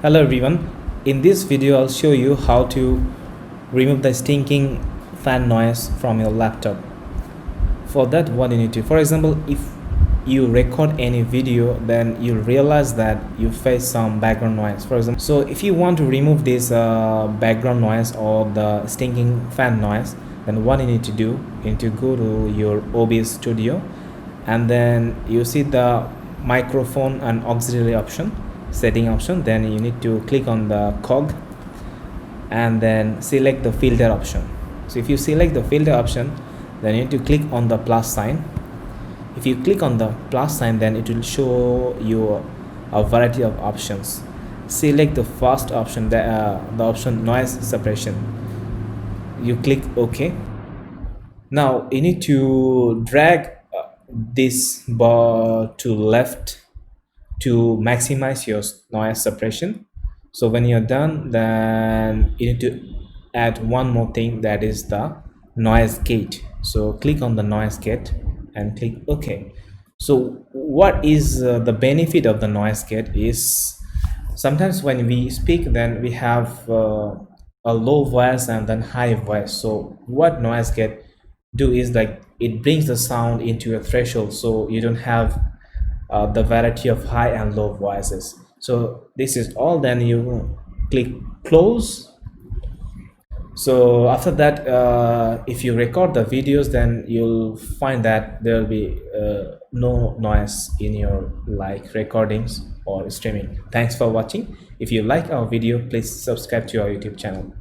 Hello everyone, in this video I'll show you how to remove the stinking fan noise from your laptop. For that, what you need to, for example, if you record any video, then you'll realize that you face some background noise, for example. So if you want to remove this background noise or the stinking fan noise, then what you need to do, you need to go to your OBS studio, and then you see the microphone and auxiliary option, setting option. Then you need to click on the cog and then select the filter option. So if you select the filter option, then you need to click on the plus sign. If you click on the plus sign, then it will show you a variety of options. Select the first option, the option noise suppression. You click OK. Now you need to drag this bar to left to maximize your noise suppression. So when you're done, then you need to add one more thing, that is the noise gate. So click on the noise gate and click OK. So what is the benefit of the noise gate is, sometimes when we speak, then we have a low voice and then high voice. So what noise gate do is, like, it brings the sound into a threshold, so you don't have the variety of high and low voices. So this is all. Then you click close. So after that, if you record the videos, then you'll find that there will be no noise in your recordings or streaming. Thanks for watching. If you like our video, please subscribe to our YouTube channel.